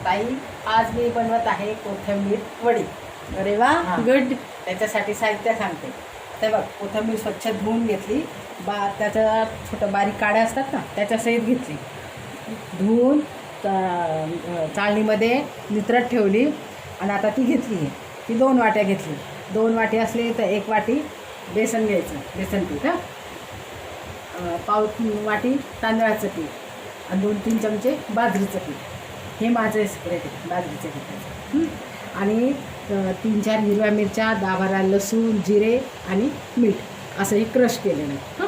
ताई, आज मी बनवत आहे कोथिंबीर वडी. अरे वा, हां. गुड. त्याच्यासाठी साहित्य सांगते. ते बघ, कोथिंबीर स्वच्छ धुवून घेतली. त्याच्या छोटं बारीक काड्या असतात ना, त्याच्यासहित घेतली. धुवून चाळणीमध्ये नितरत ठेवली आणि आता ती घेतली आहे. ती 2 वाट्या घेतली. 2 वाटी असली तर 1 वाटी बेसन घ्यायचं, बेसन पीठ. पाव वाटी तांदळाचं पीठ आणि 2-3 चमचे बाजरीचं पीठ. हे माझं सेपरेट आहे बाजरीचं पीठ. आणि 3-4 हिरव्या मिरच्या, 10-12 लसूण, जिरे आणि मीठ असं हे क्रश केलेलं आहे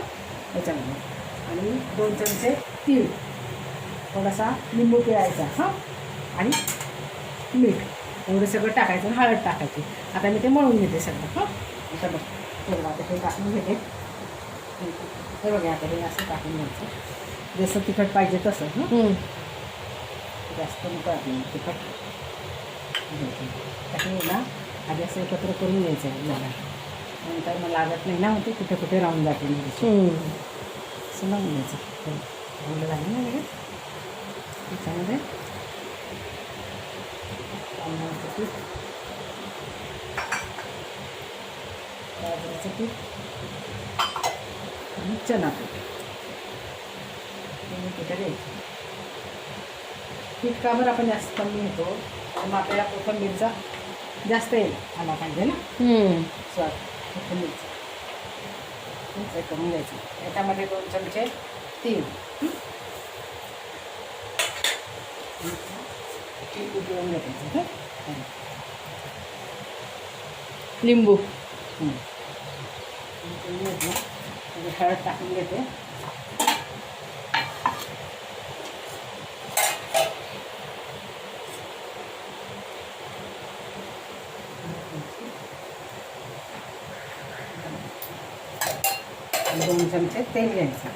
त्याच्यामध्ये. आणि 2 चमचे तीळ, थोडासा लिंबू पिळायचा आणि मीठ एवढं सगळं टाकायचं आणि हळद टाकायची. आता मी ते मळून घेते सगळं. आता बघ, थोडं आता हे टाकून घेते. हे बघा, आता हे असं टाकून घ्यायचं जसं तिखट पाहिजे तसं. जास्त नको आपल्याला तिखट. हे ना आधी असं एकत्र करून घ्यायचं आहे मला, नंतर मग लागत नाही ना, होते कुठे कुठे राहून जाते असं लावून घ्यायचं. एवढं झालं ना वगैरे त्याच्यामध्ये तांदळाचं पीठ, बाजरीचं पीठ आणि चणा पीठ. पिठं घ्यायचं. पीठ काबर आपण जास्त कमी घेतो, मग आपल्याला कोथिंबीरचा जास्त आला पाहिजे ना स्वाद. कोथिंबीरचा हे करून घ्यायचं. याच्यामध्ये 2 चमचे तीळ उकळून घ्यायचं. लिंबू घेतलं, हळद टाकून घेते. आणि 2 चमचे तेल घ्यायचं.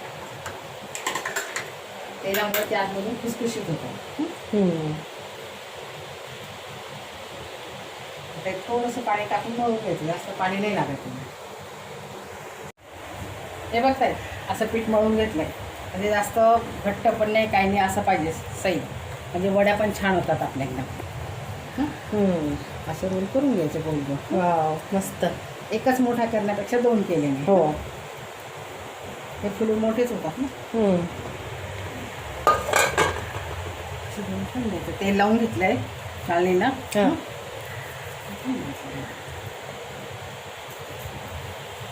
तेलामुळे ते आतमधून खुसखुशीत होतं. त्यात थोडंसं पाणी टाकून मळून घ्यायचं, जास्त पाणी नाही लागत. हे बघताय, असं पीठ मळून घेतलंय. म्हणजे जास्त घट्ट पण नाही, काही नाही, असं पाहिजे सही. म्हणजे वड्या पण छान होतात आपल्या एकदम. असं रोल करून घ्यायचे गोल गोल. वाव, मस्त. एकच मोठा करण्यापेक्षा 2 केले नाही. हो, हे फुलं मोठेच होतात ना. तेल लावून घेतलंय चालणीला.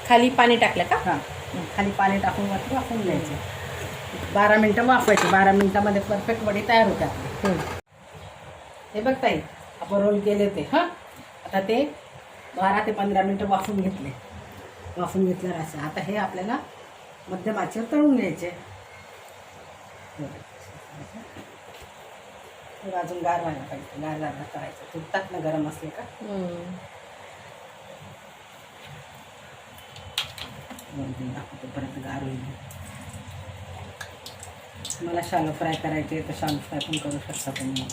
खाली पाणी टाकलं का? हां, खाली पाणी टाकून वरती वाफवून घ्यायचं. 12 मिनटं वाफवायची. 12 मिनटामध्ये परफेक्ट वडी तयार होतात. हे बघता येईल, आपण रोल केले ते. आता ते 12 ते 15 मिनटं वाफवून घेतले. वाफवून घेतलं असं. आता हे आपल्याला मध्यम आचेवर तळून घ्यायचे. अजून गार व्हायला पाहिजे, गार झाला तळायचं. तुटतात ना गरम असले का. परत गार होईल. मला शालो फ्राय करायचे तर शालो फ्राय पण करू शकता तुम्ही.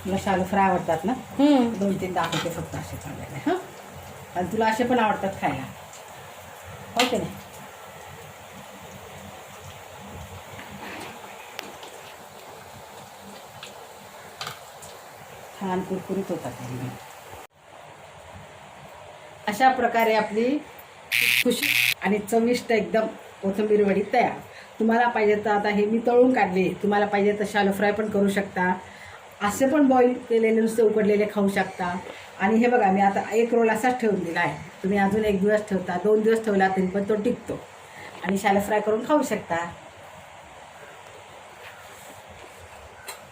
तुला शालो फ्राय आवडतात ना? 2-3 दाखवते फक्त असे चाललेले. आणि तुला असे पण आवडतात खायला, हो की नाही? छान कुरकुरीत होतात. अशा प्रकारे आपली खुशी आणि चविष्ट एकदम कोथिंबीर वडी तयार. तुम्हाला पाहिजे तर आता हे मी तळून काढले, तुम्हाला पाहिजे तर शालो फ्राय पण करू शकता. असे पण बॉईल केलेले नुसते उकडलेले खाऊ शकता. आणि हे बघा, मी आता 1 रोल असाच ठेवून दिला आहे. तुम्ही अजून 1 दिवस ठेवता, 2 दिवस ठेवला तरी पण तो टिकतो. आणि शालो फ्राय करून खाऊ शकता.